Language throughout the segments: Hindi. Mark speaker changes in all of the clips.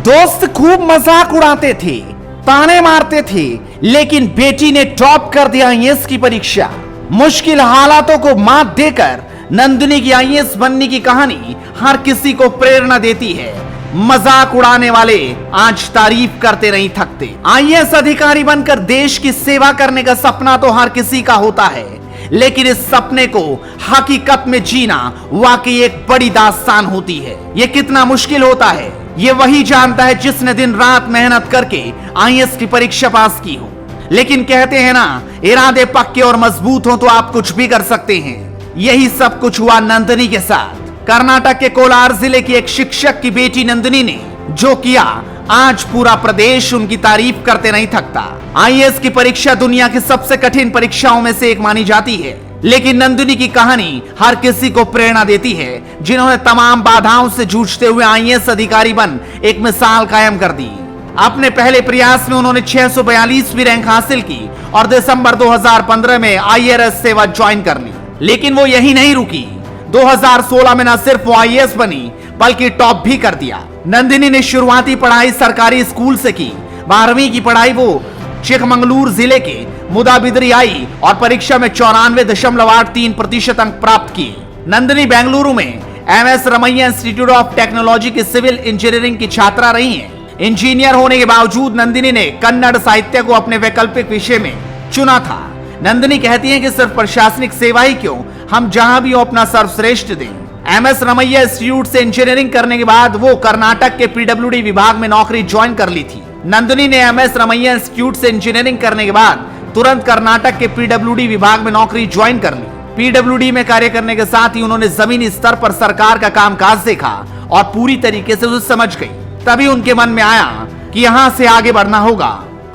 Speaker 1: दोस्त खूब मजाक उड़ाते थे, ताने मारते थे, लेकिन बेटी ने टॉप कर दिया आईएएस की परीक्षा। मुश्किल हालातों को मात देकर नंदिनी की आईएएस बनने की कहानी हर किसी को प्रेरणा देती है। मजाक उड़ाने वाले आज तारीफ करते नहीं थकते। आईएएस अधिकारी बनकर देश की सेवा करने का सपना तो हर किसी का होता है, लेकिन इस सपने को हकीकत में जीना वाकई एक बड़ी दास्तान होती है। ये कितना मुश्किल होता है, ये वही जानता है जिसने दिन रात मेहनत करके आईएएस की परीक्षा पास की हो। लेकिन कहते हैं ना, इरादे पक्के और मजबूत हो तो आप कुछ भी कर सकते हैं। यही सब कुछ हुआ नंदिनी के साथ। कर्नाटक के कोलार जिले की एक शिक्षक की बेटी नंदिनी ने जो किया, आज पूरा प्रदेश उनकी तारीफ करते नहीं थकता। आईएएस की परीक्षा दुनिया की सबसे कठिन परीक्षाओं में से एक मानी जाती है, लेकिन नंदिनी की कहानी हर किसी को प्रेरणा देती है, जिन्होंने तमाम बाधाओं से जूझते हुए आईएएस अधिकारी बन एक मिसाल कायम कर दी। अपने पहले प्रयास में उन्होंने 642वीं रैंक हासिल की और दिसंबर 2015 में आईएएस सेवा ज्वाइन कर ली। लेकिन वो यही नहीं रुकी। 2016 में न सिर्फ वो आईएएस बनी, बल्कि टॉप भी कर दिया। नंदिनी ने शुरुआती पढ़ाई सरकारी स्कूल से की। 12वीं की पढ़ाई वो चिकमंगलूर जिले के मुदाबिद्री आई और परीक्षा में 94.83% अंक प्राप्त किए। नंदिनी बेंगलुरु में MS Ramaiah institute of technology की सिविल इंजीनियरिंग की छात्रा रही हैं। इंजीनियर होने के बावजूद नंदिनी ने कन्नड़ साहित्य को अपने वैकल्पिक विषय में चुना था। नंदिनी कहती हैं कि सिर्फ प्रशासनिक सेवा ही क्यों, हम जहां भी हो अपना सर्वश्रेष्ठ दें। एमएस रमैया इंस्टीट्यूट से इंजीनियरिंग करने के बाद वो कर्नाटक के पीडब्ल्यूडी विभाग में नौकरी ज्वाइन कर ली थी। नंदिनी ने एमएस रमैया इंस्टीट्यूट से इंजीनियरिंग करने के बाद तुरंत कर्नाटक के पीडब्ल्यूडी विभाग में नौकरी ज्वाइन कर ली। पीडब्ल्यूडी में कार्य करने के साथ ही उन्होंने जमीनी स्तर पर सरकार का कामकाज देखा और पूरी तरीके से उसे समझ गई। तभी उनके मन में आया कि यहां से आगे बढ़ना होगा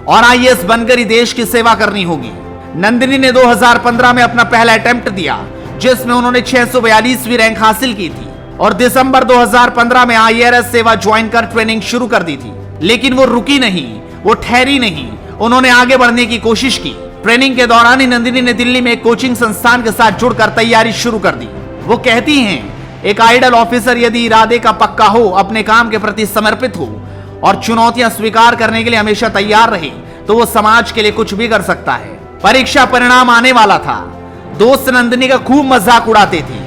Speaker 1: और आईएएस बनकर ही देश की सेवा करनी होगी। नंदिनी ने 2015 में अपना पहला अटेम्प्ट दिया, जिसमें उन्होंने 642वीं रैंक हासिल की थी और दिसंबर 2015 में आईएएस सेवा ज्वाइन कर ट्रेनिंग शुरू कर दी थी। लेकिन वो रुकी नहीं, वो ठहरी नहीं, उन्होंने आगे बढ़ने की कोशिश की। ट्रेनिंग के दौरान ही नंदिनी ने दिल्ली में एक कोचिंग संस्थान के साथ जुड़कर तैयारी शुरू कर दी। वो कहती हैं, एक आइडल ऑफिसर यदि इरादे का पक्का हो, अपने काम के प्रति समर्पित हो और चुनौतियां स्वीकार करने के लिए हमेशा तैयार रहे, तो वो समाज के लिए कुछ भी कर सकता है। परीक्षा परिणाम आने वाला था। दोस्त नंदिनी का खूब मजाक उड़ाते थे,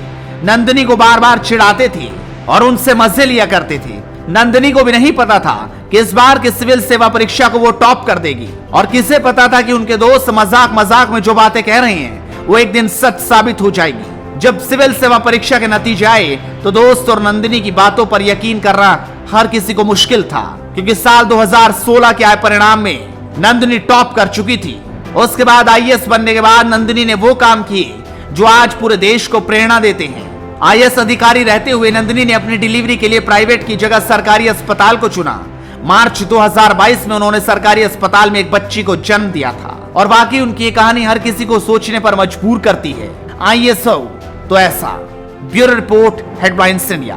Speaker 1: नंदिनी को बार बार चिढ़ाते थे और उनसे मजे लिया करते थे। नंदिनी को भी नहीं पता था कि इस बार की सिविल सेवा परीक्षा को वो टॉप कर देगी, और किसे पता था कि उनके दोस्त मजाक मजाक में जो बातें कह रहे हैं वो एक दिन सच साबित हो जाएगी। जब सिविल सेवा परीक्षा के नतीजे आए तो दोस्त और नंदिनी की बातों पर यकीन करना हर किसी को मुश्किल था, क्योंकि साल 2016 के आए परिणाम में नंदिनी टॉप कर चुकी थी। उसके बाद आईएएस बनने के बाद नंदिनी ने वो काम किए जो आज पूरे देश को प्रेरणा देते हैं। आईएएस अधिकारी रहते हुए नंदिनी ने अपनी डिलीवरी के लिए प्राइवेट की जगह सरकारी अस्पताल को चुना। मार्च 2022 में उन्होंने सरकारी अस्पताल में एक बच्ची को जन्म दिया था और बाकी उनकी ये कहानी हर किसी को सोचने पर मजबूर करती है। आईएएस हो तो ऐसा। Bureau report, headlines India.